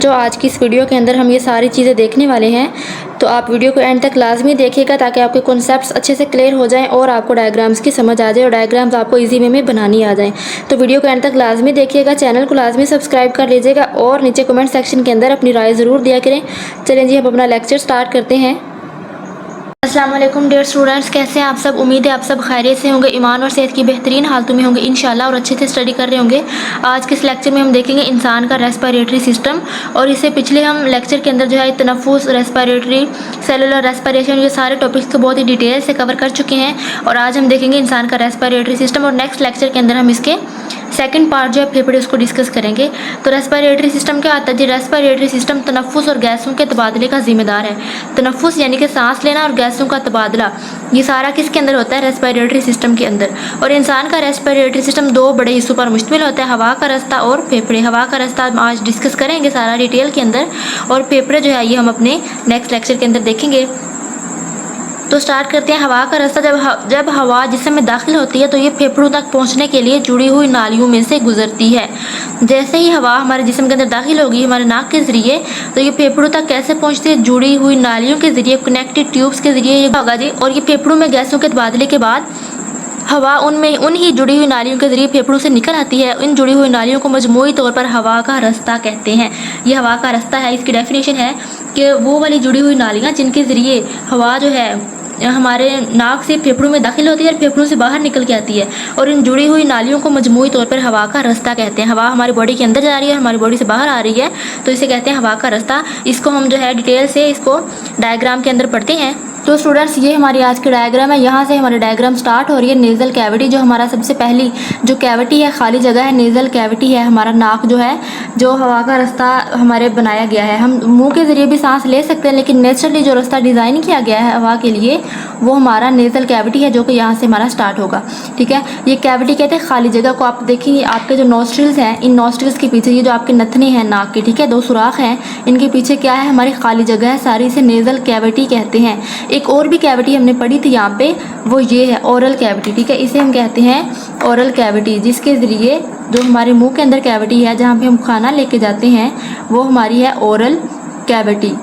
जो आज की इस वीडियो के अंदर हम ये सारी चीज़ें देखने वाले हैं, तो आप वीडियो को एंड तक लाजमी देखिएगा ताकि आपके कॉन्सेप्ट्स अच्छे से क्लियर हो जाएं और आपको डायग्राम्स की समझ आ जाए और डायग्राम्स आपको इजी वे में बनानी आ जाएं। तो वीडियो को एंड तक लाजमी देखिएगा, चैनल को लाजमी सब्सक्राइब कर लीजिएगा और नीचे कमेंट सेक्शन के अंदर अपनी राय ज़रूर दिया करें। चलें जी, हम अपना लेक्चर स्टार्ट करते हैं। अस्सलाम वालेकुम डियर स्टूडेंट्स, कैसे हैं आप सब। उम्मीद है आप सब खैरियत से होंगे, ईमान और सेहत की बेहतरीन हालतों में होंगे इंशाल्लाह और अच्छे से स्टडी कर रहे होंगे। आज के इस लेक्चर में हम देखेंगे इंसान का रेस्पिरेटरी सिस्टम, और इससे पिछले हम लेक्चर के अंदर जो है तनफ्फुस, रेस्पिरेटरी, सेलुलर रेस्पिरेशन, ये सारे टॉपिक्स को बहुत ही डिटेल से कवर कर चुके हैं। और आज हम देखेंगे इंसान का रेस्पिरेटरी सिस्टम, और नेक्स्ट लेक्चर के अंदर हम इसके सेकंड पार्ट जो है फेफड़े उसको डिस्कस करेंगे। तो रेस्पिरेटरी सिस्टम क्या आता है जी। रेस्पिरेटरी सिस्टम तनफ्फुस और गैसों के तबादले का जिम्मेदार है। तनफ्फुस यानी कि सांस लेना और गैसों का तबादला, ये सारा किसके अंदर होता है, रेस्पिरेटरी सिस्टम के अंदर। और इंसान का रेस्पिरेटरी सिस्टम दो बड़े हिस्सों पर मुश्तमिल होता है, हवा का रास्ता और फेफड़े। हवा का रास्ता आज डिस्कस करेंगे सारा डिटेल के अंदर, और फेफड़े जो है ये हम अपने नेक्स्ट लेक्चर के अंदर देखेंगे। तो स्टार्ट करते हैं। हवा का रास्ता, जब हवा जिस्म में दाखिल होती है तो ये फेफड़ों तक पहुंचने के लिए जुड़ी हुई नालियों में से गुजरती है। जैसे ही हवा हमारे जिस्म के अंदर दाखिल होगी हमारे नाक के ज़रिए, तो ये फेफड़ों तक कैसे पहुंचती है, जुड़ी हुई नालियों के ज़रिए, कनेक्टेड ट्यूब्स के ज़रिए ये होगा जी। और ये फेफड़ों में गैसों के तबादले के बाद हवा उन ही जुड़ी हुई नालियों के ज़रिए फेफड़ों से निकल आती है। इन जुड़ी हुई नालियों को मजमूई तौर पर हवा का रास्ता कहते हैं। ये हवा का रास्ता है, इसकी डेफिनेशन है कि वो वाली जुड़ी हुई नालियाँ जिनके ज़रिए हवा जो है हमारे नाक से फेफड़ों में दाखिल होती है और फेफड़ों से बाहर निकल के आती है, और इन जुड़ी हुई नालियों को मजमूई तौर पर हवा का रास्ता कहते हैं। हवा हमारी बॉडी के अंदर जा रही है, हमारी बॉडी से बाहर आ रही है, तो इसे कहते हैं हवा का रास्ता। इसको हम जो है डिटेल से इसको डायग्राम के अंदर पढ़ते हैं। तो स्टूडेंट्स, ये हमारी आज की डायग्राम है। यहाँ से हमारी डायग्राम स्टार्ट हो रही है। नेज़ल कैविटी जो हमारा सबसे पहली जो कैविटी है, खाली जगह है, नेज़ल कैविटी है। हमारा नाक जो है, जो हवा का रास्ता हमारे बनाया गया है। हम मुंह के ज़रिए भी सांस ले सकते हैं, लेकिन नेचुरली जो रास्ता डिज़ाइन किया गया है हवा के लिए, वो हमारा नेज़ल कैविटी है, जो कि यहाँ से हमारा स्टार्ट होगा। ठीक है, ये कैविटी कहते हैं खाली जगह को। आप देखेंगे आपके जो नॉस्ट्रिल्स हैं, इन नॉस्ट्रिल्स के पीछे ये जो आपके नथने हैं नाक के, ठीक है, दो सुराख हैं, इनके पीछे क्या है, हमारी खाली जगह है सारी, इसे नेज़ल कैविटी कहते हैं। एक और भी कैविटी हमने पढ़ी थी यहाँ पे, वो ये है ओरल कैविटी। ठीक है, इसे हम कहते हैं ओरल कैविटी, जिसके ज़रिए जो हमारे मुंह के अंदर कैविटी है जहाँ पे हम खाना लेके जाते हैं, वो हमारी है ओरल कैविटी।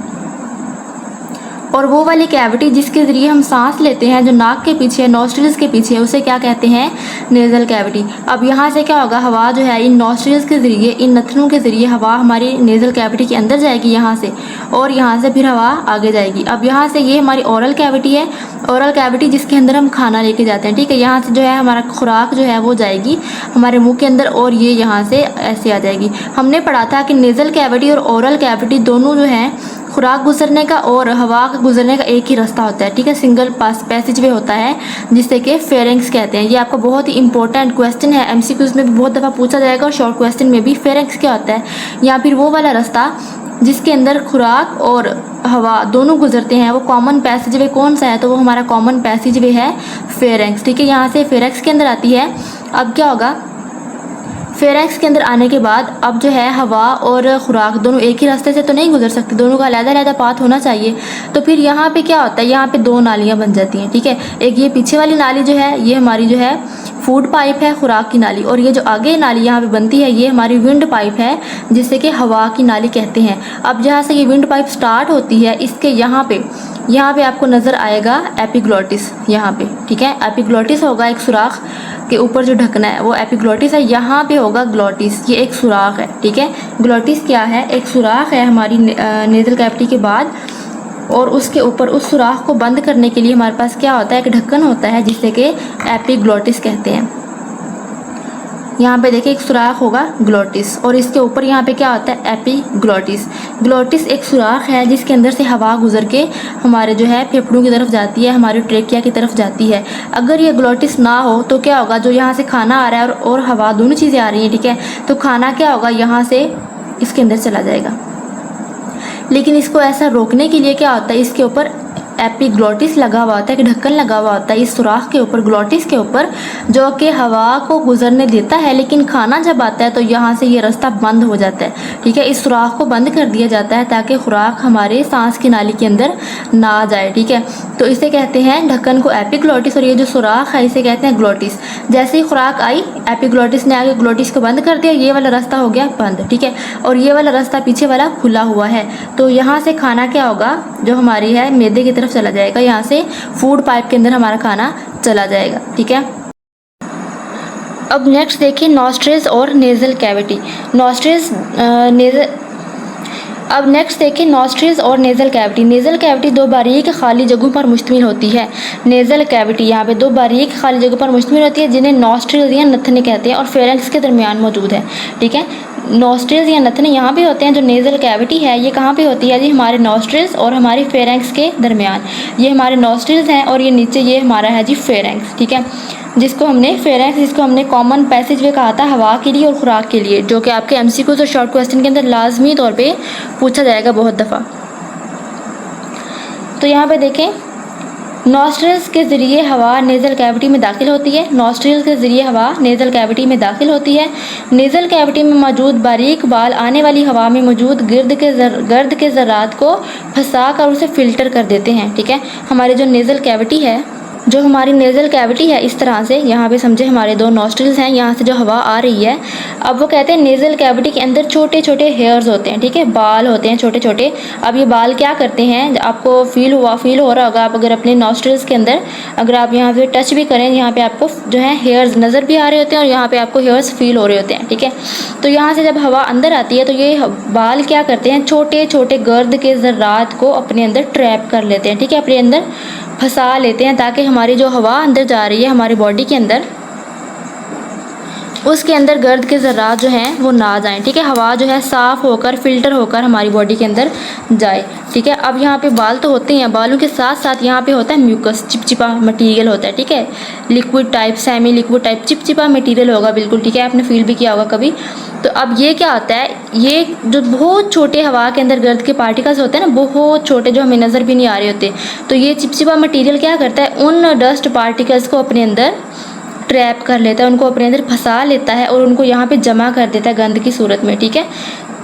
और वो वाली कैविटी जिसके ज़रिए हम सांस लेते हैं, जो नाक के पीछे, नॉस्ट्रिल्स के पीछे, उसे क्या कहते हैं, नेज़ल कैविटी। अब यहाँ से क्या होगा, हवा जो है इन नॉस्ट्रिल्स के ज़रिए, इन नथनों के ज़रिए हवा हमारी नेज़ल कैविटी के अंदर जाएगी यहाँ से, और यहाँ से फिर हवा आगे जाएगी। अब यहाँ से ये हमारी ओरल कैविटी है, ओरल कैविटी जिसके अंदर हम खाना लेके जाते हैं। ठीक है, यहाँ से जो है हमारा खुराक जो है वो जाएगी हमारे मुँह के अंदर, और ये यहाँ से ऐसे आ जाएगी। हमने पढ़ा था कि नेज़ल कैविटी और ओरल कैविटी दोनों जो हैं, खुराक गुजरने का और हवा गुजरने का एक ही रास्ता होता है। ठीक है, सिंगल पैसेज वे होता है, जिससे कि फेरिंग्स कहते हैं। ये आपका बहुत ही इंपॉर्टेंट क्वेश्चन है, एमसीक्यूज में भी बहुत दफ़ा पूछा जाएगा, और शॉर्ट क्वेश्चन में भी। फेरिंग्स क्या होता है, या फिर वो वाला रास्ता जिसके अंदर खुराक और हवा दोनों गुजरते हैं, वो कॉमन पैसेज वे कौन सा है, तो वो हमारा कॉमन पैसेज वे है फेरिंग्स। ठीक है, यहाँ से फेरिंग्स के अंदर आती है। अब क्या होगा, फेरिंग्स के अंदर आने के बाद अब जो है हवा और खुराक दोनों एक ही रास्ते से तो नहीं गुजर सकते, दोनों का अलग-अलग पाथ होना चाहिए। तो फिर यहाँ पे क्या होता है, यहाँ पे दो नालियाँ बन जाती हैं। ठीक है, एक ये पीछे वाली नाली जो है, ये हमारी जो है फूड पाइप है, खुराक की नाली, और ये जो आगे नाली यहाँ पे बनती है, ये हमारी विंड पाइप है, जिसे कि हवा की नाली कहते हैं। अब जहाँ से ये विंड पाइप स्टार्ट होती है, इसके यहाँ पे आपको नज़र आएगा एपिग्लोटिस यहाँ पे। ठीक है, एपिग्लोटिस होगा एक सुराख के ऊपर जो ढकना है, वो एपिग्लोटिस है। यहाँ पे होगा ग्लोटिस, ये एक सुराख है। ठीक है, ग्लोटिस क्या है, एक सुराख है हमारी नेज़ल कैविटी के बाद, और उसके ऊपर उस सुराख को बंद करने के लिए हमारे पास क्या होता है, एक ढक्कन होता है, जिसे कि एपिग्लोटिस कहते हैं। यहाँ पे देखिए एक सुराख होगा ग्लोटिस, और इसके ऊपर यहाँ पे क्या होता है, एपिग्लोटिस। ग्लोटिस एक सुराख है जिसके अंदर से हवा गुजर के हमारे जो है फेफड़ों की तरफ जाती है, हमारी ट्रेकिया की तरफ जाती है। अगर ये ग्लोटिस ना हो तो क्या होगा, जो यहाँ से खाना आ रहा है और हवा दोनों चीज़ें आ रही हैं, ठीक है, तो खाना क्या होगा, यहाँ से इसके अंदर चला जाएगा। लेकिन इसको ऐसा रोकने के लिए क्या होता है, इसके ऊपर एपिग्लोटिस लगा हुआ होता है, कि ढक्कन लगा हुआ होता है इस सुराख के ऊपर, ग्लोटिस के ऊपर, जो कि हवा को गुजरने देता है, लेकिन खाना जब आता है तो यहाँ से ये रास्ता बंद हो जाता है। ठीक है, इस सुराख को बंद कर दिया जाता है ताकि खुराक हमारे सांस की नाली के अंदर ना आ जाए। ठीक है, तो इसे कहते हैं ढक्कन को एपिग्लोटिस, और ये जो सुराख है इसे कहते हैं ग्लोटिस। जैसे ही खुराक आई, एपिग्लोटिस ने आगे ग्लोटिस को बंद कर दिया, ये वाला रास्ता हो गया बंद। ठीक है, और ये वाला रास्ता पीछे वाला खुला हुआ है। तो यहाँ से खाना क्या होगा, जो हमारी है मैदे की तरफ चला जाएगा, यहाँ से फूड पाइप के अंदर हमारा खाना चला जाएगा। ठीक है, अब नेक्स्ट देखिए नॉस्ट्रिल्स और नेज़ल कैविटी। नॉस्ट्रिल्स अब नेक्स्ट देखिए नॉस्ट्रिल्स और नेज़ल कैविटी। नेज़ल कैविटी दो बारीक खाली जगहों पर मुश्तमिल होती है। नेज़ल कैविटी यहाँ पे दो बारीक खाली जगहों पर मुश्तमिल होती है, जिन्हें नॉस्ट्रिल्स या नथने कहते हैं, और फेरेंक्स के दरमियान मौजूद है। ठीक है, नॉस्ट्रिल्स या नथने यहाँ पे होते हैं। जो नेज़ल कैविटी है ये कहाँ पे होती है जी, हमारे नॉस्ट्रिल्स और हमारी फेरेंक्स के दरमियान। ये हमारे नॉस्ट्रिल्स हैं और ये नीचे ये हमारा है जी फेरेंक्स। ठीक है, जिसको हमने कॉमन पैसेज वे कहा था हवा के लिए और खुराक के लिए, जो कि आपके एमसीक्यूज़ और शॉर्ट क्वेश्चन के अंदर लाजमी तौर पे पूछा जाएगा बहुत दफ़ा। तो यहाँ पे देखें, नॉस्ट्रिल्स के ज़रिए हवा नेज़ल कैविटी में दाखिल होती है। नॉस्ट्रिल्स के ज़रिए हवा नेज़ल कैविटी में दाखिल होती है। नेज़ल कैविटी में मौजूद बारीक बाल आने वाली हवा में मौजूद गर्द के ज़रात को फंसा कर उसे फ़िल्टर कर देते हैं। ठीक है, हमारी जो नेज़ल कैविटी है, जो हमारी नेज़ल कैविटी है, इस तरह से यहाँ पे समझे हमारे दो नॉस्ट्रिल्स हैं, यहाँ से जो हवा आ रही है। अब वो कहते हैं नेज़ल कैविटी के अंदर छोटे छोटे हेयर्स होते हैं। ठीक है, बाल होते हैं छोटे छोटे। अब ये बाल क्या करते हैं, आपको फील हो रहा होगा, आप अगर अपने नॉस्ट्रिल्स के अंदर अगर आप यहाँ पे टच भी करें, यहाँ पे आपको जो है हेयर्स नज़र भी आ रहे होते हैं और यहाँ पे आपको हेयर्स फील हो रहे होते हैं। ठीक है, तो यहाँ से जब हवा अंदर आती है तो ये बाल क्या करते हैं, छोटे छोटे गर्द के ज़रात को अपने अंदर ट्रैप कर लेते हैं। ठीक है, अपने अंदर फंसा लेते हैं, ताकि हमारी जो हवा अंदर जा रही है हमारी बॉडी के अंदर, उसके अंदर गर्द के ज़रात जो हैं वो ना जाएं। ठीक है, हवा जो है साफ़ होकर फिल्टर होकर हमारी बॉडी के अंदर जाए। ठीक है, अब यहाँ पे बाल तो होते हैं, बालों के साथ साथ यहाँ पे होता है म्यूकस, चिपचिपा मटेरियल होता है। ठीक है, liquid type, semi liquid type चिपचिपा मटेरियल होगा बिल्कुल। ठीक है, आपने फील भी किया होगा कभी। तो अब ये क्या होता है, ये जो बहुत छोटे हवा के अंदर गर्द के पार्टिकल्स होते हैं ना, बहुत छोटे, जो हमें नज़र भी नहीं आ रहे होते, तो ये चिपचिपा मटेरियल क्या करता है, उन डस्ट पार्टिकल्स को अपने अंदर ट्रैप कर लेता है, उनको अपने अंदर फंसा लेता है और उनको यहाँ पे जमा कर देता है गंद की सूरत में। ठीक है,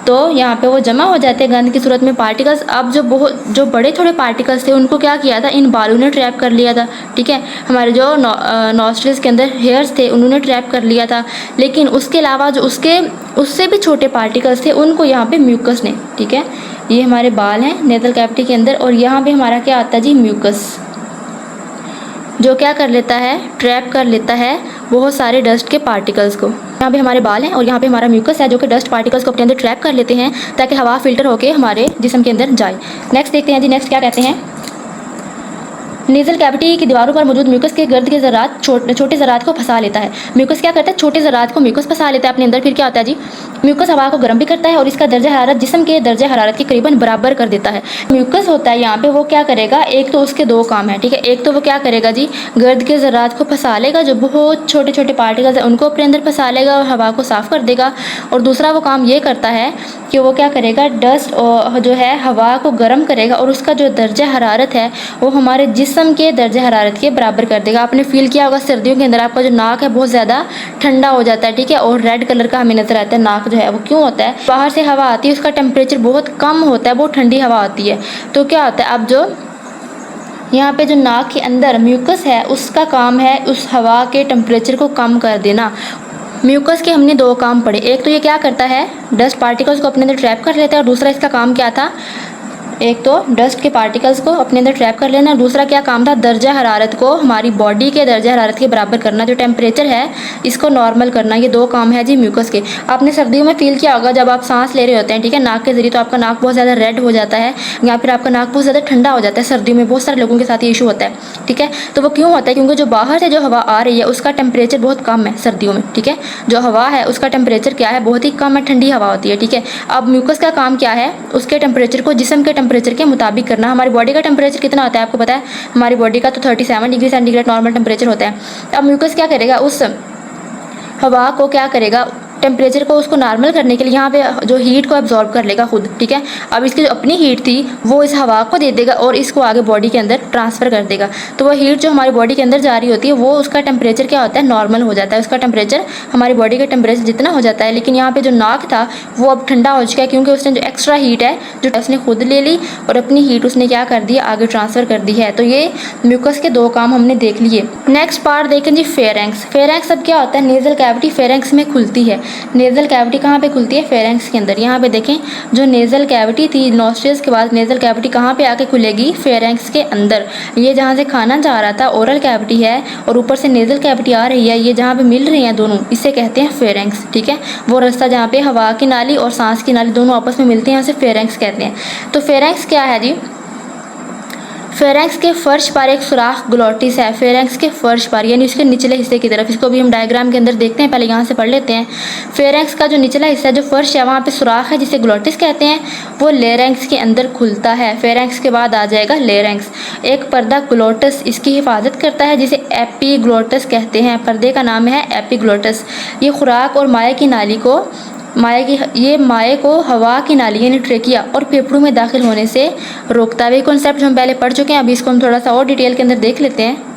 तो यहाँ पे वो जमा हो जाते हैं गंद की सूरत में पार्टिकल्स। अब जो बड़े थोड़े पार्टिकल्स थे उनको क्या किया था, इन बालों ने ट्रैप कर लिया था। ठीक है, हमारे जो नॉस्ट्रिल्स के अंदर हेयर्स थे उन्होंने ट्रैप कर लिया था, लेकिन उसके अलावा जो उससे भी छोटे पार्टिकल्स थे उनको यहाँ पे म्यूकस ने, ठीक है, ये हमारे बाल हैं नेज़ल कैविटी के अंदर, और यहाँ पे हमारा क्या आता है जी, म्यूकस, जो क्या कर लेता है, ट्रैप कर लेता है बहुत सारे डस्ट के पार्टिकल्स को। यहाँ पे हमारे बाल हैं और यहाँ पे हमारा म्यूकस है, जो कि डस्ट पार्टिकल्स को अपने अंदर ट्रैप कर लेते हैं ताकि हवा फिल्टर होकर हमारे जिस्म के अंदर जाए। नेक्स्ट देखते हैं जी, नेक्स्ट क्या कहते हैं, नेज़ल कैविटी की दीवारों पर मौजूद म्यूकस के गर्द के ज़रात छोटे ज़रात को फंसा लेता है। म्यूकस क्या करता है, छोटे ज़रात को म्यूकस फंसा लेता है अपने अंदर। फिर क्या होता है जी, म्यूकस हवा को गर्म भी करता है और इसका दर्जा हरारत जिस्म के दर्जा हरारत के करीबन बराबर कर देता है। म्यूकस होता है यहाँ पे, वो क्या करेगा, एक तो उसके दो काम है। ठीक है, एक तो वो क्या करेगा जी, गर्द के ज़रात को फंसा लेगा, जो बहुत छोटे छोटे पार्टिकल्स हैं उनको अपने अंदर फंसा लेगा और हवा को साफ़ कर देगा। और दूसरा वो काम ये करता है कि वो क्या करेगा, डस्ट जो है हवा को गर्म करेगा और उसका जो दर्जा हरारत है वो हमारे जिस्म के दर्जा हरारत के बराबर कर देगा। आपने फील किया होगा सर्दियों के अंदर आपका जो नाक है बहुत ज़्यादा ठंडा हो जाता है। ठीक है, और रेड कलर का हमें नज़र आता है नाक जो है, वो क्यों होता है, बाहर से हवा आती है उसका टेम्परेचर बहुत कम होता है, बहुत ठंडी हवा आती है। तो क्या होता है, अब जो यहाँ पे जो नाक के अंदर म्यूकस है उसका काम है उस हवा के टेम्परेचर को कम कर देना। म्यूकस के हमने दो काम पढ़े, एक तो ये क्या करता है, डस्ट पार्टिकल्स को अपने अंदर ट्रैप कर लेता है, और दूसरा इसका काम क्या था, एक तो डस्ट के पार्टिकल्स को अपने अंदर ट्रैप कर लेना, दूसरा क्या काम था, दर्जा हरारत को हमारी बॉडी के दर्जा हरारत के बराबर करना, जो टेम्परेचर है इसको नॉर्मल करना। ये दो काम है जी म्यूकस के। आपने सर्दियों में फील किया होगा जब आप सांस ले रहे होते हैं, ठीक है, नाक के जरिए, तो आपका नाक बहुत ज़्यादा रेड हो जाता है या फिर आपका नाक बहुत ज़्यादा ठंडा हो जाता है। सर्दियों में बहुत सारे लोगों के साथ ये इशू होता है। ठीक है, तो वो क्यों होता है, क्योंकि जो बाहर से जो हवा आ रही है उसका टेम्परेचर बहुत कम है सर्दियों में। ठीक है, जो हवा है उसका टेम्परेचर क्या है, बहुत ही कम है, ठंडी हवा होती है। ठीक है, अब म्यूकस का काम क्या है, उसके टेम्परेचर को जिस्म के टेम्परेचर के मुताबिक करना। हमारी बॉडी का टेम्परेचर कितना होता है आपको पता है, हमारी बॉडी का तो 37 डिग्री सेंटीग्रेड नॉर्मल टेम्परेचर होता है। अब म्यूकस क्या करेगा, उस हवा को क्या करेगा, टेम्परेचर को उसको नॉर्मल करने के लिए यहाँ पे जो हीट को एब्जॉर्ब कर लेगा खुद, ठीक है। अब इसकी जो अपनी हीट थी वो इस हवा को दे देगा और इसको आगे बॉडी के अंदर ट्रांसफ़र कर देगा। तो वो हीट जो हमारी बॉडी के अंदर जा रही होती है वो उसका टेम्परेचर क्या होता है, नॉर्मल हो जाता है। उसका टेम्परेचर हमारी बॉडी का टेम्परेचर जितना हो जाता है। लेकिन यहाँ पर जो नाक था वो अब ठंडा हो चुका है, क्योंकि उसने जो एक्स्ट्रा हीट है जो उसने खुद ले ली और अपनी हीट उसने क्या कर दी, आगे ट्रांसफ़र कर दी है। तो ये म्यूकस के 2 काम हमने देख लिए। नेक्स्ट पार्ट देखें जी, फेरेंक्स। फेरेंक्स अब क्या होता है, नेज़ल कैविटी फेरेंक्स में खुलती है। नेज़ल कैविटी कहाँ पे खुलती है, फेरेंक्स के अंदर। यहाँ पे देखें जो नेज़ल कैविटी थी नॉस्ट्रिल्स के बाद, नेज़ल कैविटी कहाँ पे आके खुलेगी, फेरेंक्स के अंदर। ये जहाँ से खाना जा रहा था ओरल कैविटी है और ऊपर से नेज़ल कैविटी आ रही है, ये जहाँ पे मिल रही हैं दोनों, इसे कहते हैं फेरेंक्स, ठीक है। वो रास्ता जहाँ पे हवा की नाली और सांस की नाली दोनों आपस में मिलती हैं उसे फेरेंक्स कहते हैं। तो फेरेंक्स क्या है जी, फेरेंक्स के फर्श पर एक सुराख ग्लोटिस है। फेरेंक्स के फर्श पर यानी उसके निचले हिस्से की तरफ, इसको भी हम डायग्राम के अंदर देखते हैं, पहले यहाँ से पढ़ लेते हैं। फेरेंक्स का जो निचला हिस्सा जो फर्श है वहाँ पे सुराख है जिसे ग्लोटिस कहते हैं, वो लेरेंक्स के अंदर खुलता है। फेरेंक्स के बाद आ जाएगा लेरेंक्स। एक पर्दा ग्लोटस इसकी हिफाजत करता है जिसे एपीग्लोटस कहते हैं। पर्दे का नाम है एपीग्लोटस। ये खुराक और माए की नाली को माए को हवा की नाली यानी ट्रेकिया और फेफड़ों में दाखिल होने से रोकता है। ये कॉन्सेप्ट हम पहले पढ़ चुके हैं, अभी इसको हम थोड़ा सा और डिटेल के अंदर देख लेते हैं।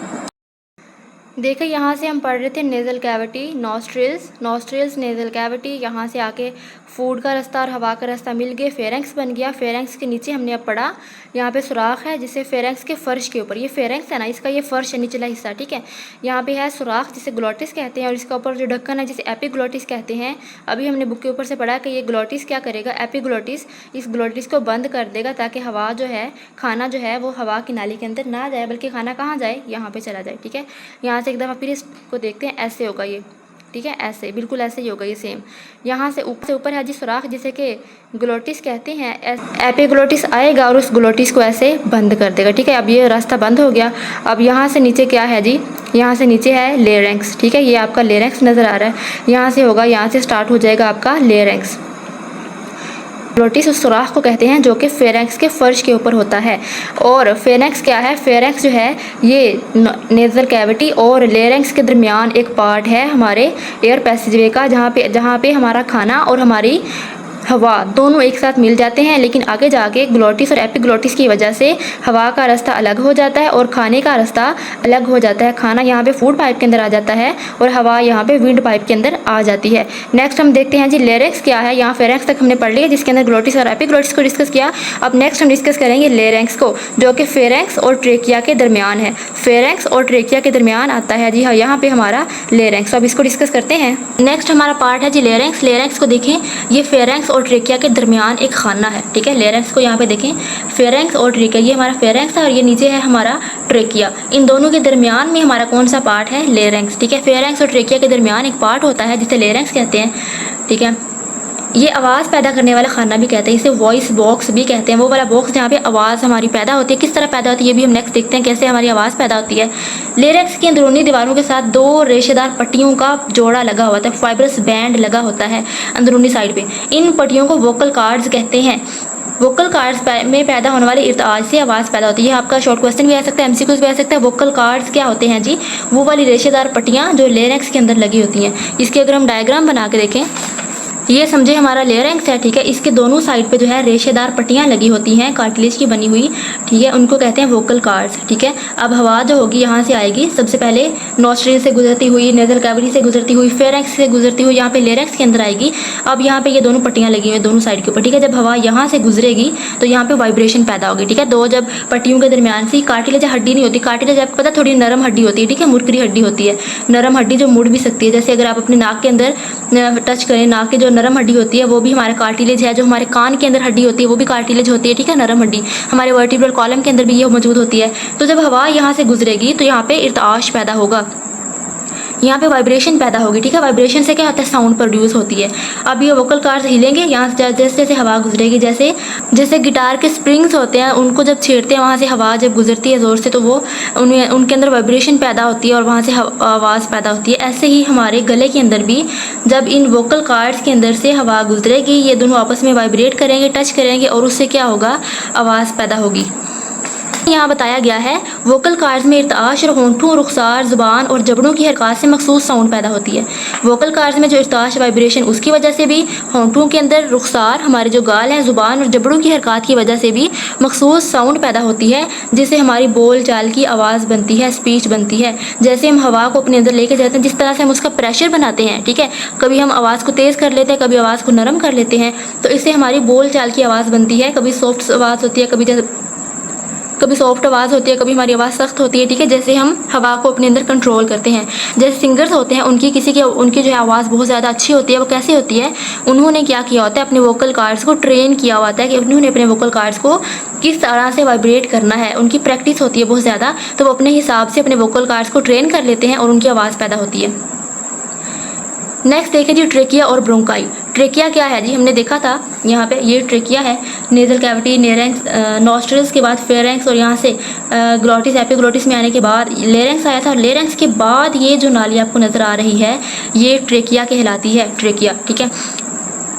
देखिए यहाँ से हम पढ़ रहे थे nasal cavity, nostrils nasal cavity, यहाँ से आके फूड का रास्ता और हवा का रास्ता मिल गए, फेरेंक्स बन गया। फेरेंक्स के नीचे हमने अब पढ़ा यहाँ पे सुराख है जिसे फेरेंक्स के फर्श के ऊपर, ये फेरेंक्स है ना, इसका ये फर्श है निचला हिस्सा, ठीक है। यहाँ पे है सुराख जिसे ग्लोटिस कहते हैं और इसका ऊपर जो ढक्कन है जिसे एपीग्लोटिस कहते हैं। अभी हमने बुक के ऊपर से पढ़ा कि ये ग्लोटिस क्या करेगा, एपीग्लोटिस इस ग्लोटिस को बंद कर देगा ताकि हवा जो है, खाना जो है वो हवा की नाली के अंदर ना जाए, बल्कि खाना कहाँ जाए, यहाँ पे चला जाए, ठीक है। यहाँ से एक दफ़ा फिर इसको देखते हैं, ऐसे होगा ये, ठीक है, ऐसे बिल्कुल ऐसे ही होगा ये सेम। यहाँ से ऊपर है जी सुराख जिसे कि ग्लोटिस कहते हैं। एपीग्लोटिस आएगा और उस ग्लोटिस को ऐसे बंद कर देगा, ठीक है। अब ये रास्ता बंद हो गया। अब यहाँ से नीचे क्या है जी, यहाँ से नीचे है लेरेंक्स, ठीक है। ये आपका लेरेंक्स नज़र आ रहा है, यहाँ से होगा, यहाँ से स्टार्ट हो जाएगा आपका लेरेंक्स। ग्लोटिस उस सुराख को कहते हैं जो कि फेरेंक्स के फर्श के ऊपर होता है। और फेरेंक्स क्या है, फेरेंक्स जो है ये नेज़ल कैविटी और लेरेंक्स के दरमियान एक पार्ट है हमारे एयर पैसेजवे का, जहाँ पे हमारा खाना और हमारी हवा दोनों एक साथ मिल जाते हैं। लेकिन आगे जाके ग्लोटिस और एपीग्लोटिस की वजह से हवा का रास्ता अलग हो जाता है और खाने का रास्ता अलग हो जाता है। खाना यहाँ पे फूड पाइप के अंदर आ जाता है और हवा यहाँ पे विंड पाइप के अंदर आ जाती है। नेक्स्ट हम देखते हैं जी लेरेंक्स क्या है। यहाँ फेरेंक्स तक हमने पढ़ लिया जिसके अंदर ग्लोटिस और एपीग्लोटिस को डिस्कस किया। अब नेक्स्ट हम डिस्कस करेंगे लेरेंक्स को, जो कि फेरेंक्स और ट्रेकिया के दरमियान है। फेरेंक्स और ट्रेकिया के दरमियान आता है जी हाँ, यहाँ पे हमारा लेरेंक्स। अब इसको डिस्कस करते हैं। नेक्स्ट हमारा पार्ट है जी लेरेंक्स। लेरेंक्स को देखें, ये फेरेंक्स और ट्रेकिया के दरमियान एक खाना है, ठीक है। लेरेंक्स को यहाँ पे देखें, फेरेंक्स और ट्रेकिया, ये हमारा फेरेंक्स है और ये नीचे है हमारा ट्रेकिया। इन दोनों के दरमियान में हमारा कौन सा पार्ट है, लेरेंक्स, ठीक है। फेरेंक्स और ट्रेकिया के दरमियान एक पार्ट होता है जिसे लेरेंक्स कहते हैं, ठीक है। ये आवाज़ पैदा करने वाला खाना भी कहते हैं, इसे वॉइस बॉक्स भी कहते हैं। वो वाला बॉक्स जहाँ पे आवाज़ हमारी पैदा होती है। किस तरह पैदा होती है ये भी हम नेक्स्ट देखते हैं, कैसे हमारी आवाज़ पैदा होती है। लेरेंक्स की अंदरूनी दीवारों के साथ 2 रेशेदार पट्टियों का जोड़ा लगा हुआ था, फाइब्रस बैंड लगा होता है अंदरूनी साइड पे। इन पट्टियों को वोकल कार्ड्स कहते हैं। वोकल कार्ड्स में पैदा होने वाले इर्ताज से आवाज़ पैदा होती है। आपका शॉर्ट क्वेश्चन भी आ सकता है, एमसीक्यूज भी आ सकता है। वोकल कार्ड्स क्या होते हैं जी, वो वाली रेशेदार पट्टियाँ जो लेरेंक्स के अंदर लगी होती हैं। इसके अगर हम डायग्राम बना के देखें, ये समझे हमारा लेरेंक्स है, ठीक है। इसके दोनों साइड पे जो है रेशेदार पट्टियाँ लगी होती हैं कार्टिलेज की बनी हुई, ठीक है। उनको कहते हैं वोकल कार्ड्स, ठीक है। अब हवा जो होगी यहाँ से आएगी, सबसे पहले नॉस्ट्रिल से गुजरती हुई, नेज़ल कैविटी से गुजरती हुई, फेरेंक्स से गुजरती हुई यहाँ पे लेरेंक्स के अंदर आएगी। अब यहाँ पे ये दोनों पट्टियाँ लगी हुई हैं दोनों साइड के ऊपर, ठीक है। जब हवा यहाँ से गुजरेगी तो यहाँ पे वाइब्रेशन पैदा होगी, ठीक है। दो जब पट्टियों के दरमियान से कार्टिलेज हड्डी नहीं होती, कार्टिलेज आपको पता थोड़ी नरम हड्डी होती है, ठीक है, मुरकरी हड्डी होती है, नरम हड्डी जो मुड़ भी सकती है। जैसे अगर आप अपने नाक के अंदर टच करें, नाक की जो नरम हड्डी होती है वो भी हमारा कार्टिलेज है। जो हमारे कान के अंदर हड्डी होती है वो भी कार्टिलेज होती है, ठीक है, नरम हड्डी। हमारे वर्टिब्रल कॉलम के अंदर भी ये मौजूद होती है। तो जब हवा यहाँ से गुजरेगी तो यहाँ पे इर्ताश पैदा होगा, यहाँ पे वाइब्रेशन पैदा होगी, ठीक है। वाइब्रेशन से क्या होता है, साउंड प्रोड्यूस होती है। अब ये वोकल कार्ड्स हिलेंगे यहाँ से जैसे जैसे हवा गुजरेगी। जैसे गिटार के स्प्रिंग्स होते हैं, उनको जब छेड़ते हैं वहाँ से हवा जब गुजरती है ज़ोर से तो वो उनके अंदर वाइब्रेशन पैदा होती है और वहाँ से आवाज़ पैदा होती है। ऐसे ही हमारे गले के अंदर भी जब इन वोकल कार्ड्स के अंदर से हवा गुजरेगी, ये दोनों आपस में वाइब्रेट करेंगे, टच करेंगे और उससे क्या होगा, आवाज़ पैदा होगी। यहाँ बताया गया है वोकल कार्ड्स में इर्ताश और होंठों, रुखसार, ज़ुबान और जबड़ों की हरकत से मखसूस साउंड पैदा होती है। वोकल कार्ड्स में जो इर्ताश वाइब्रेशन उसकी वजह से भी, होंठों के अंदर रुखसार, हमारे जो गाल हैं, ज़ुबान और जबड़ों की हरकत की वजह से भी मखसूस साउंड पैदा होती है, जिससे हमारी बोल चाल की आवाज़ बनती है, स्पीच बनती है। जैसे हम हवा को अपने अंदर लेके जाते हैं, जिस तरह से हम उसका प्रेशर बनाते हैं, ठीक है, कभी हम आवाज़ को तेज़ कर लेते हैं, कभी आवाज़ को नरम कर लेते हैं, तो इससे हमारी बोल चाल की आवाज़ बनती है। कभी सॉफ्ट आवाज़ होती है, कभी सॉफ्ट आवाज़ होती है, कभी हमारी आवाज़ सख्त होती है, ठीक है। जैसे हम हवा को अपने अंदर कंट्रोल करते हैं। जैसे सिंगर्स होते हैं, उनकी जो है आवाज़ बहुत ज़्यादा अच्छी होती है। वो कैसी होती है, उन्होंने क्या किया होता है, अपने वोकल कार्ड्स को ट्रेन किया होता है कि उन्होंने अपने वोकल कार्ड्स को किस तरह से वाइब्रेट करना है। उनकी प्रैक्टिस होती है बहुत ज़्यादा, तो वो अपने हिसाब से अपने वोकल कार्ड्स को ट्रेन कर लेते हैं और उनकी आवाज़ पैदा होती है। नेक्स्ट देखें जी, ट्रेकिया और ब्रोंकाई। ट्रेकिया क्या है जी, हमने देखा था यहाँ पे, ये ट्रेकिया है, नेजल कैविटी, नेरेंक्स, नॉस्ट्रल्स के बाद फेरेंक्स और यहाँ से ग्लॉटिस, एपिग्लॉटिस में आने के बाद लेरेंक्स आया था, और लेरेंक्स के बाद ये जो नाली आपको नज़र आ रही है ये ट्रेकिया कहलाती है, ट्रेकिया, ठीक है।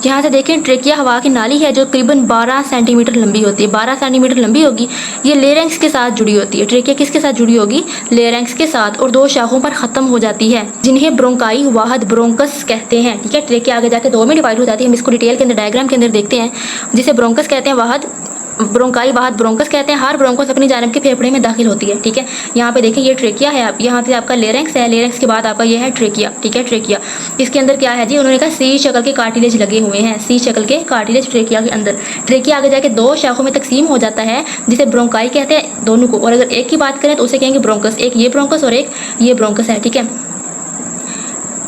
यहाँ से देखें, ट्रेकिया हवा की नाली है जो करीबन 12 सेंटीमीटर लंबी होती है। 12 सेंटीमीटर लंबी होगी, ये लेरेंक्स के साथ जुड़ी होती है। ट्रेकिया किसके साथ जुड़ी होगी, लेरेंक्स के साथ, और 2 शाखों पर ख़त्म हो जाती है, जिन्हें ब्रोंकाई वाहद ब्रोंकस कहते हैं, ठीक है। ट्रेकिया आगे जाके 2 में डिवाइड हो जाती है, हम इसको डिटेल के अंदर डायग्राम के अंदर देखते हैं, जिसे ब्रोंकस कहते हैं, वाहद ब्रोंकाई वाहद ब्रोंकस कहते हैं। हर ब्रोंकस अपनी जानब के फेफड़े में दाखिल होती है, ठीक है। यहाँ पे देखें, ये ट्रेकिया है, यहाँ पे आपका लेरेंक्स है, लेरेंक्स के बाद आपका ये है ट्रेकिया, ठीक है, ट्रेकिया। इसके अंदर क्या है जी, उन्होंने कहा सी शक्ल के कार्टिलेज लगे हुए हैं, सी शक्ल के कार्टिलेज ट्रेकिया के अंदर। ट्रेकिया आगे जाके 2 शाखों में तकसीम हो जाता है, जिसे ब्रोंकाई कहते हैं दोनों को, और अगर एक की बात करें तो उसे कहेंगे ब्रोंकस। एक ये ब्रोंकस और एक ये ब्रोंकस है, ठीक है।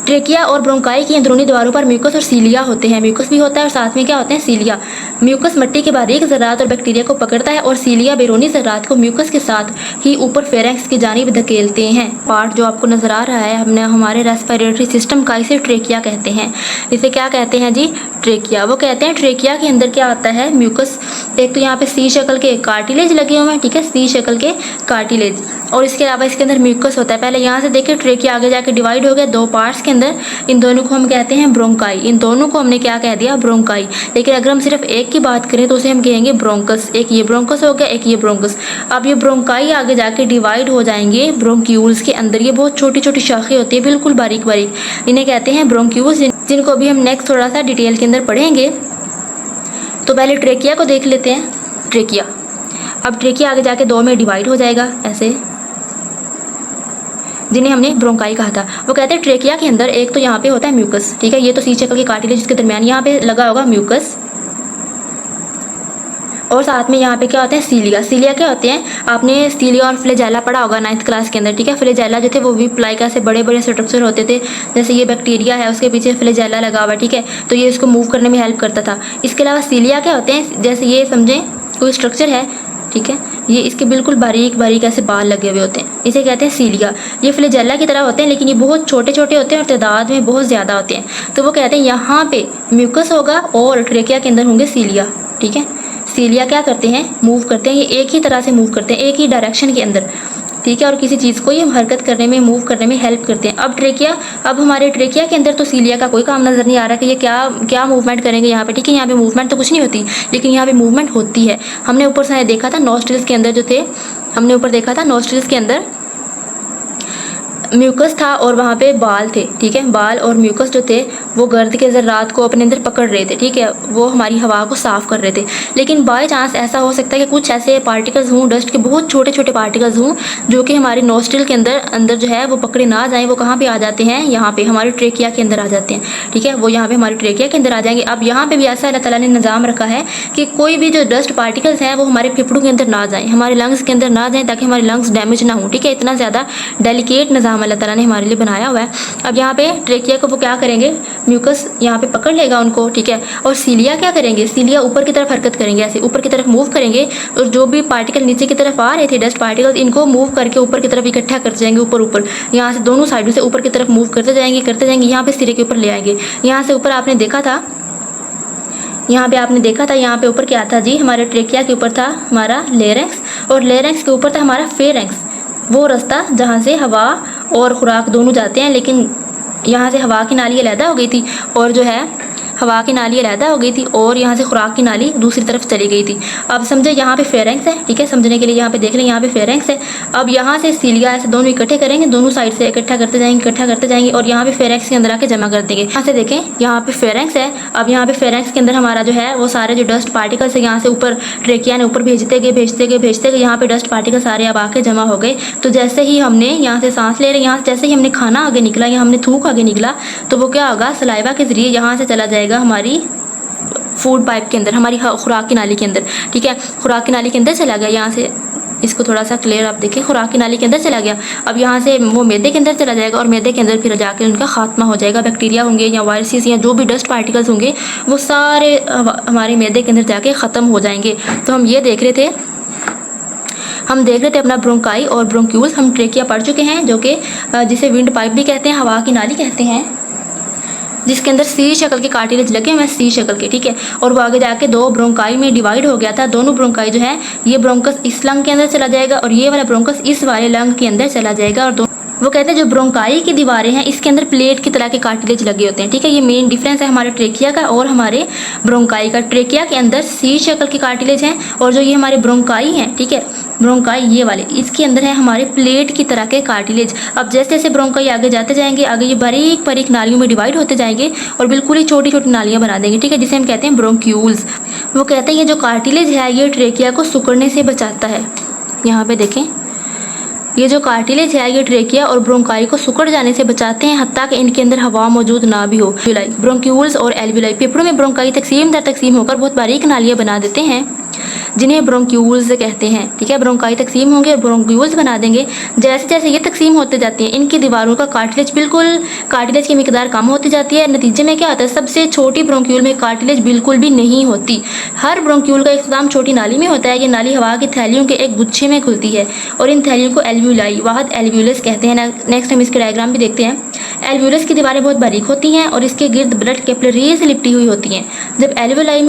ट्रेकिया और ब्रोंकाई की अंदरूनी दीवारों पर म्यूकस और सीलिया होते हैं। म्यूकस भी होता है और साथ में क्या होते हैं, सीलिया। म्यूकस मिट्टी के बारीक ज़रात और बैक्टीरिया को पकड़ता है, और सीलिया बैरूनी ज़रात को म्यूकस के साथ ही ऊपर फेरेंक्स की जानिब धकेलते हैं। पार्ट जो आपको नज़र आ रहा है, हमने हमारे रेस्पिरेटरी सिस्टम का, इसे ट्रेकिया कहते हैं। इसे क्या कहते हैं जी, ट्रेकिया। वो कहते हैं ट्रेकिया के अंदर क्या आता है, म्यूकस। एक तो यहाँ पे सी शक्ल के कार्टिलेज लगे हुए हैं, ठीक है, सी शक्ल के कार्टिलेज, और इसके अलावा इसके अंदर म्यूकस होता है। पहले यहाँ से देखिए, ट्रेकिया आगे जाके डिवाइड हो गया 2 पार्ट्स के अंदर। इन दोनों को हम कहते हैं ब्रोंकाई, इन दोनों को हमने क्या कह दिया, ब्रोंकाई। लेकिन अगर हम सिर्फ एक की बात करें तो उसे हम कहेंगे ब्रोंकस। एक ये ब्रोंकस हो गया, एक ये ब्रोंकस। अब ये ब्रोंकाई आगे जाके डिवाइड हो जाएंगे ब्रोंक्यूल्स के अंदर। ये बहुत छोटी छोटी शाखें होती है, बिल्कुल बारीक बारीक, इन्हें कहते हैं ब्रोंक्यूल्स, जिनको अभी हम नेक्स्ट थोड़ा सा डिटेल के अंदर पढ़ेंगे। तो पहले ट्रेकिया को देख लेते हैं। ट्रेकिया, अब ट्रेकिया आगे जाके 2 में डिवाइड हो जाएगा ऐसे, जिन्हें हमने ब्रोंकाई कहा था। वो कहते हैं ट्रेकिया के अंदर एक तो यहाँ पे होता है म्यूकस, ठीक है, ये तो सी शक्ल के कार्टिलेज के दरमियान यहाँ पे लगा होगा म्यूकस, और साथ में यहाँ पे क्या होते हैं, सीलिया। सीलिया क्या होते हैं, आपने सीलिया और फ्लेजेला पढ़ा होगा 9th क्लास के अंदर, ठीक है। फ्लेजेला जो थे वो भी प्लाइका से बड़े बड़े स्ट्रक्चर होते थे, जैसे ये बैक्टीरिया है उसके पीछे फ्लेजेला लगा हुआ, ठीक है, तो ये इसको मूव करने में हेल्प करता था। इसके अलावा सीलिया क्या होते हैं, जैसे ये समझें कोई स्ट्रक्चर है, ठीक है, ये इसके बिल्कुल बारीक बारीक ऐसे बाल लगे हुए होते हैं, इसे कहते हैं सीलिया। ये फ्लेजेला की तरह होते हैं, लेकिन ये बहुत छोटे छोटे होते हैं और तादाद में बहुत ज़्यादा होते हैं। तो वो कहते हैं यहाँ पे म्यूकस होगा और ट्रेकिया के अंदर होंगे सीलिया, ठीक है। सीलिया क्या करते हैं, मूव करते हैं, ये एक ही तरह से मूव करते हैं, एक ही डायरेक्शन के अंदर, ठीक है, और किसी चीज़ को ये हरकत करने में, मूव करने में हेल्प करते हैं। अब ट्रेकिया, अब हमारे ट्रेकिया के अंदर तो सीलिया का कोई काम नज़र नहीं आ रहा कि ये क्या मूवमेंट करेंगे यहाँ पे, ठीक है। यहाँ पे मूवमेंट तो कुछ नहीं होती, लेकिन यहाँ पे मूवमेंट होती है। हमने ऊपर से देखा था नॉस्ट्रिल्स के अंदर जो थे, हमने ऊपर देखा था नॉस्ट्रिल्स के अंदर म्यूकस था और वहाँ पे बाल थे, ठीक है। बाल और म्यूकस जो थे वो गर्द के ज़र्रात को अपने अंदर पकड़ रहे थे, ठीक है, वो हमारी हवा को साफ़ कर रहे थे। लेकिन बाय चांस ऐसा हो सकता है कि कुछ ऐसे पार्टिकल्स हों, डस्ट के बहुत छोटे छोटे पार्टिकल्स हों, जो कि हमारे नोस्ट्रिल के अंदर जो है वो पकड़े ना जाएँ। वो कहाँ पर आ जाते हैं, यहाँ पर हमारे ट्रेकिया के अंदर आ जाते हैं, ठीक है, वो यहाँ पर हमारे ट्रेकिया के अंदर आ जाएंगे। अब यहाँ पर भी ऐसा अल्लाह ताला ने निज़ाम रखा है कि कोई भी जो डस्ट पार्टिकल्स हैं वो हमारे फेफड़ों के अंदर ना जाएँ, हमारे लंग्स के अंदर ना जाएँ, ताकि हमारे लंग्स डैमेज ना हो, ठीक है। इतना ज़्यादा डेलिकेट निज़ाम अल्लाह ताला ने हमारे लिए बनाया हुआ है। अब यहाँ पे ट्रेकिया को वो क्या करेंगे, म्यूकस यहाँ पे पकड़ लेगा उनको, ठीक है, और सीलिया क्या करेंगे, सीलिया ऊपर की तरफ हरकत करेंगे, ऐसे ऊपर की तरफ मूव करेंगे, और जो भी पार्टिकल नीचे की तरफ आ रहे थे, डस्ट पार्टिकल, इनको मूव करके ऊपर की तरफ इकट्ठा करते जाएंगे, ऊपर यहाँ से दोनों साइडों से ऊपर की तरफ मूव करते जाएंगे, यहाँ पे सिरे के ऊपर ले आएंगे। यहाँ से ऊपर आपने देखा था, यहाँ पे ऊपर क्या था जी, हमारे ट्रेकिया के ऊपर था हमारा लेरेंक्स, और लेरेंक्स के ऊपर था हमारा फेरेंक्स, वो रास्ता जहाँ से हवा और खुराक दोनों जाते हैं। लेकिन यहाँ से हवा की नाली अलहदा हो गई थी, और जो है हवा की नाली अलहदा हो गई थी और यहाँ से खुराक की नाली दूसरी तरफ चली गई थी। अब समझे यहाँ पे फेरेंक्स है, ठीक है, समझने के लिए यहाँ पे देख लें, यहाँ पे फेरेंक्स है। अब यहाँ से सीलिया ऐसे दोनों इकट्ठे करेंगे, दोनों साइड से इकट्ठा करते जाएंगे और यहाँ पे फेरेंक्स के अंदर आके जमा कर देंगे। यहाँ से देखें, यहाँ पे फेरेंक्स है। अब यहाँ पे फेरेंक्स के अंदर हमारा जो है वो सारे जो डस्ट पार्टिकल्स है यहाँ से ऊपर ट्रेकिया ने ऊपर भेजते गए यहाँ पे डस्ट पार्टिकल सारे अब आके जमा हो गए। तो जैसे ही हमने यहाँ से सांस ले रहे, यहाँ से जैसे ही हमने खाना आगे निकला या हमने थूक आगे निकला, तो वो क्या होगा, सलाइवा के ज़रिए यहाँ से चला जाएगा हमारी फूड पाइप के अंदर, हमारी खुराक की नाली के अंदर, ठीक है। खुराक की नाली के अंदर चला गया, यहाँ से इसको थोड़ा सा क्लियर आप देखें, खुराक की नाली के अंदर चला गया। अब यहाँ से वो मैदे के अंदर चला जाएगा और मैदे के अंदर फिर जाके उनका खात्मा हो जाएगा। बैक्टीरिया होंगे या वायरसेस या जो भी डस्ट पार्टिकल्स होंगे वो सारे हमारे मैदे के अंदर जाके ख़त्म हो जाएंगे। तो हम ये देख रहे थे अपना ब्रोंकाई और ब्रोंक्यूल्स। हम ट्रेकिया पढ़ चुके हैं, जो कि जिसे विंड पाइप भी कहते हैं, हवा की नाली कहते हैं, जिसके अंदर सी शक्ल के कार्टिलेज लगे हुए हैं, सी शक्ल के, ठीक है। और वो आगे जाके दो ब्रोंकाई में डिवाइड हो गया था। दोनों ब्रोंकाई जो है, ये ब्रोंकस इस लंग के अंदर चला जाएगा और ये वाला ब्रोंकस इस वाले लंग के अंदर चला जाएगा। और वो कहते हैं जो ब्रोंकाई की दीवारें हैं इसके अंदर प्लेट की तरह के कार्टिलेज लगे होते हैं, ठीक है। ये मेन डिफरेंस है हमारे ट्रेकिया का और हमारे ब्रोंकाई का। ट्रेकिया के अंदर सी शक्ल के कार्टिलेज हैं और जो ये हमारे ब्रोंकाई हैं, ठीक है, ब्रोंकाई ये वाले, इसके अंदर है हमारे प्लेट की तरह के कार्टिलेज। अब जैसे जैसे ब्रोंकाई आगे जाते जाएंगे, आगे ये बारीक बारीक नालियों में डिवाइड होते जाएंगे और बिल्कुल ही छोटी छोटी नालियाँ बना देंगे, ठीक है, जिसे हम कहते हैं ब्रोंक्यूल्स। वो कहते हैं ये जो कार्टिलेज है ये ट्रेकिया को सिकुड़ने से बचाता है। यहाँ पे देखें, ये जो कार्टिलेज है ये ट्रेकिया और ब्रोंकाई को सिकुड़ जाने से बचाते हैं, हत्ता कि इनके अंदर हवा मौजूद ना भी हो। ब्रोंक्यूल्स और एल्वियोलाई, फेफड़ों में ब्रोंकाई तकसीम दर तकसीम होकर बहुत बारीक नालियाँ बना देते हैं, जिन्हें ब्रोंक्यूल्स कहते हैं, ठीक है। ब्रोंकाई तकसीम होंगे और ब्रोंक्यूल्स बना देंगे। जैसे जैसे ये तकसीम होते जाती हैं, इनकी दीवारों का कार्टिलेज की मिकदार कम होती जाती है। नतीजे में क्या होता है, सबसे छोटी ब्रोंक्यूल में कार्टिलेज बिल्कुल भी नहीं होती। हर ब्रोंक्यूल का इख्तिताम छोटी नाली में होता है। ये नाली हवा की थैलियों के एक गुच्छे में खुलती है और इन थैलियों को एल्वियोलाई, वाहद एल्वियोलस कहते हैं। नेक्स्ट हम इसके डायग्राम भी देखते हैं। एल्वियोलस की दीवारें बहुत बारीक होती हैं और इसके गिर्द ब्लड कैपिलरीज से लिपटी हुई होती हैं। जब एल्वियोलाई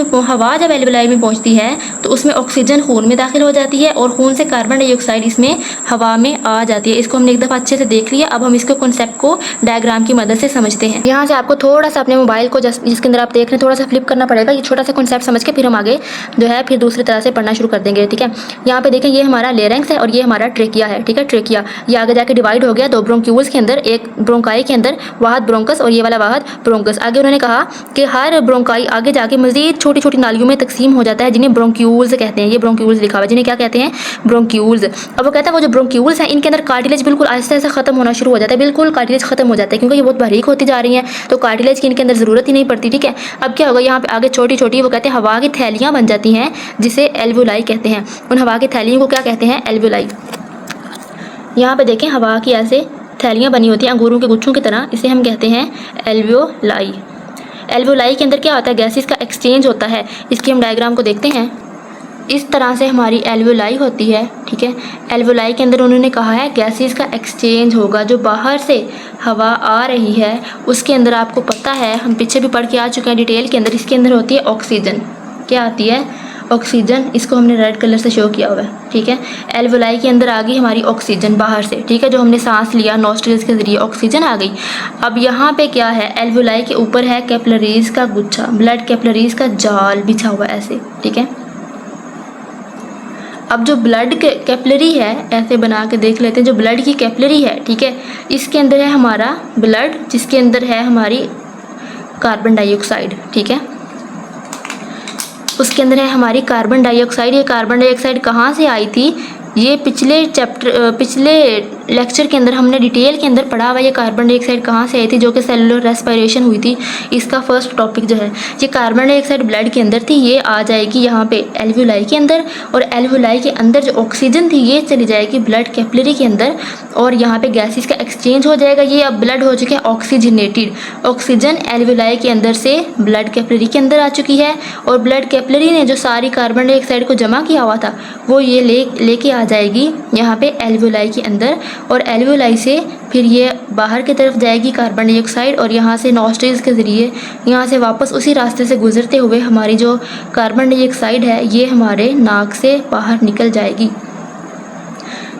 में पहुंचती है तो उसमें ऑक्सीजन खून में दाखिल हो जाती है और खून से कार्बन डाइऑक्साइड इसमें हवा में आ जाती है। इसको हमने एक दफ़ा अच्छे से देख लिया। अब हम इसके कॉन्सेप्ट को डायग्राम की मदद से समझते हैं। यहाँ से आपको थोड़ा सा अपने मोबाइल को जिसके अंदर आप देख रहे हैं थोड़ा सा फ्लिप करना पड़ेगा। ये छोटा सा कॉन्सेप्ट समझ के फिर हम आगे जो है फिर दूसरी तरह से पढ़ना शुरू कर देंगे, ठीक है। यहाँ पे देखें, ये हमारा लेरेंक्स है और ये हमारा ट्रेकिया है, ठीक है। ट्रेकिया ये आगे जाके डिवाइड हो गया दो ब्रोंक्यूल्स के अंदर, एक ब्रोंकाई के अंदर वाहद ब्रोंकस और ये वाला वाहद ब्रोंकस। आगे उन्होंने कहा कि हर ब्रोंकाई आगे जाके मजीद छोटी छोटी नालियों में तकसीम हो जाता है, जिन्हें ब्रोंक्यूल्स कहते हैं। ये ब्रोंक्यूल्स लिखा हुआ है, जिन्हें क्या कहते हैं, ब्रोंक्यूल्स। अब वो कहता है वो जो ब्रोंक्यूल्स हैं इनके अंदर कार्टिलेज बिल्कुल आहिस्ता आहिस्ता खत्म होना शुरू हो जाता है, बिल्कुल कार्टिलेज खत्म हो जाता है, क्योंकि ये बहुत बारीक होती जा रही हैं तो कार्टिलेज की इनके अंदर ज़रूरत ही नहीं पड़ती, ठीक है। अब क्या होगा, यहाँ पे आगे छोटी छोटी वो कहते हैं हवा की थैलियाँ बन जाती हैं, जिसे एल्वियोलाई कहते हैं। उन हवा की थैलियों को क्या कहते हैं, एल्वियोलाई। यहाँ पे देखें, हवा की ऐसे थैलियाँ बनी होती हैं अंगूरों के गुच्छों की तरह, इसे हम कहते हैं एल्वियोलाई। एल्वियोलाई के अंदर क्या होता है, गैसेस का एक्सचेंज होता है। इसकी हम डायग्राम को देखते हैं। इस तरह से हमारी एल्वियोलाई होती है, ठीक है। एल्वियोलाई के अंदर उन्होंने कहा है गैसेस का एक्सचेंज होगा। जो बाहर से हवा आ रही है उसके अंदर आपको पता है, हम पीछे भी पढ़ के आ चुके हैं डिटेल के अंदर, इसके अंदर होती है ऑक्सीजन। क्या आती है, ऑक्सीजन। इसको हमने रेड कलर से शो किया हुआ है, ठीक है। एल्वियोलाई के अंदर आ गई हमारी ऑक्सीजन बाहर से, ठीक है, जो हमने सांस लिया नॉस्ट्रिल्स के ज़रिए ऑक्सीजन आ गई। अब यहाँ पे क्या है, एल्वियोलाई के ऊपर है कैपिलरीज का गुच्छा, ब्लड कैपिलरीज का जाल बिछा हुआ ऐसे, ठीक है। अब जो ब्लड कैपिलरी है, ऐसे बना के देख लेते हैं, जो ब्लड की कैपिलरी है, ठीक है, इसके अंदर है हमारा ब्लड, जिसके अंदर है हमारी कार्बन डाइऑक्साइड, ठीक है। उसके अंदर है हमारी कार्बन डाइऑक्साइड। ये कार्बन डाइऑक्साइड कहाँ से आई थी, ये पिछले लेक्चर के अंदर हमने डिटेल के अंदर पढ़ा हुआ। ये कार्बन डाइऑक्साइड कहाँ से आई थी, जो कि सेलुलर रेस्पिरेशन हुई थी, इसका फर्स्ट टॉपिक जो है। ये कार्बन डाइऑक्साइड ब्लड के अंदर थी, ये आ जाएगी यहाँ पे एल्वियोलाई के अंदर, और एल्वियोलाई के अंदर जो ऑक्सीजन थी ये चली जाएगी ब्लड कैपिलरी के अंदर और यहाँ पे गैसेस का एक्सचेंज हो जाएगा। ये अब ब्लड हो चुके हैं ऑक्सीजनेटेड। ऑक्सीजन एल्वियोलाई के अंदर से ब्लड कैपिलरी के अंदर आ चुकी है और ब्लड कैपिलरी ने जो सारी कार्बन डाइऑक्साइड को जमा किया हुआ था वो ये लेके आ जाएगी यहाँ पे एल्वियोलाई के अंदर, और एल्वियोलाई से फिर ये बाहर की तरफ जाएगी कार्बन डाइऑक्साइड, और यहाँ से नॉस्ट्रिल्स के ज़रिए यहाँ से वापस उसी रास्ते से गुजरते हुए हमारी जो कार्बन डाइऑक्साइड है ये हमारे नाक से बाहर निकल जाएगी।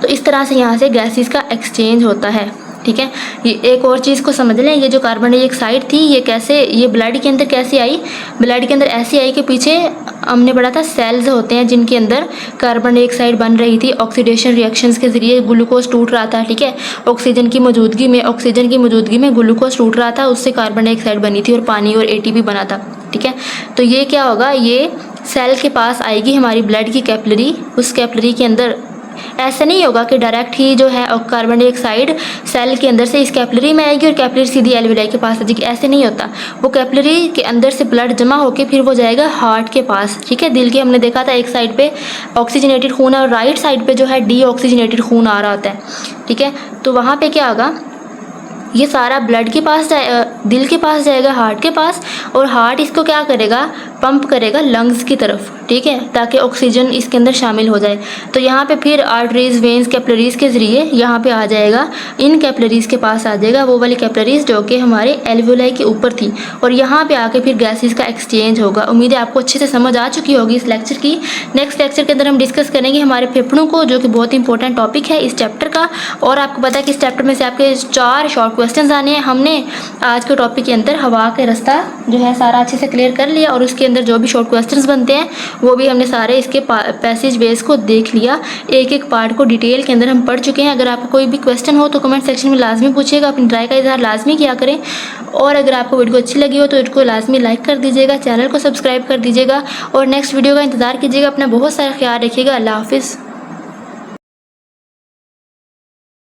तो इस तरह से यहाँ से गैसेस का एक्सचेंज होता है, ठीक है। ये एक और चीज़ को समझ लें, ये जो कार्बन डाइऑक्साइड थी ये कैसे, ये ब्लड के अंदर कैसे आई, ब्लड के अंदर ऐसे आई कि पीछे हमने पढ़ा था सेल्स होते हैं जिनके अंदर कार्बन डाइऑक्साइड बन रही थी, ऑक्सीडेशन रिएक्शंस के ज़रिए ग्लूकोज टूट रहा था। ठीक है, ऑक्सीजन की मौजूदगी में ग्लूकोज टूट रहा था, उससे कार्बन डाइऑक्साइड बनी थी और पानी और एटीपी बना था। ठीक है, तो ये क्या होगा, ये सेल के पास आएगी हमारी ब्लड की कैपिलरी, उस कैपिलरी के अंदर ऐसा नहीं होगा कि डायरेक्ट ही जो है कार्बन डाइऑक्साइड सेल के अंदर से इस कैपिलरी में आएगी और कैपिलरी सीधी एल्विलाई के पास आ जाएगी, ऐसे नहीं होता। वो कैपिलरी के अंदर से ब्लड जमा होकर फिर वो जाएगा हार्ट के पास। ठीक है, दिल के हमने देखा था एक साइड पे ऑक्सीजनेटेड खून है और राइट साइड पे जो है डीऑक्सीजनेटेड खून आ रहा होता है। ठीक है, तो वहाँ पे क्या होगा, ये सारा ब्लड के पास दिल के पास जाएगा, हार्ट के पास, और हार्ट इसको क्या करेगा, पंप करेगा लंग्स की तरफ। ठीक है, ताकि ऑक्सीजन इसके अंदर शामिल हो जाए। तो यहाँ पे फिर आर्टरीज, वेन्स, कैपिलरीज के ज़रिए यहाँ पे आ जाएगा, इन कैपिलरीज के पास आ जाएगा, वो वाली कैपिलरीज जो कि हमारे एल्वियोलाई के ऊपर थी, और यहाँ पे आके फिर गैसेस का एक्सचेंज होगा। उम्मीद है आपको अच्छे से समझ आ चुकी होगी इस लेक्चर की। नेक्स्ट लेक्चर के अंदर हम डिस्कस करेंगे हमारे फेफड़ों को, जो कि बहुत इंपॉर्टेंट टॉपिक है इस चैप्टर का। और आपको पता है कि इस चैप्टर में से आपके 4 शॉर्ट क्वेश्चन आने हैं। हमने आज के टॉपिक के अंदर हवा का रास्ता जो है सारा अच्छे से क्लियर कर लिया, और उसके अंदर जो भी शॉर्ट क्वेश्चंस बनते हैं वो भी हमने सारे इसके पैसेज बेस को देख लिया। एक एक पार्ट को डिटेल के अंदर हम पढ़ चुके हैं। अगर आपको कोई भी क्वेश्चन हो तो कमेंट सेक्शन में लाजमी पूछिएगा, अपनी राय का इजहार लाजमी किया करें। और अगर आपको वीडियो अच्छी लगी हो तो इसको लाजमी लाइक कर दीजिएगा, चैनल को सब्सक्राइब कर दीजिएगा, और नेक्स्ट वीडियो का इंतज़ार कीजिएगा। अपना बहुत सारा ख्याल रखिएगा। अल्लाह हाफिज़।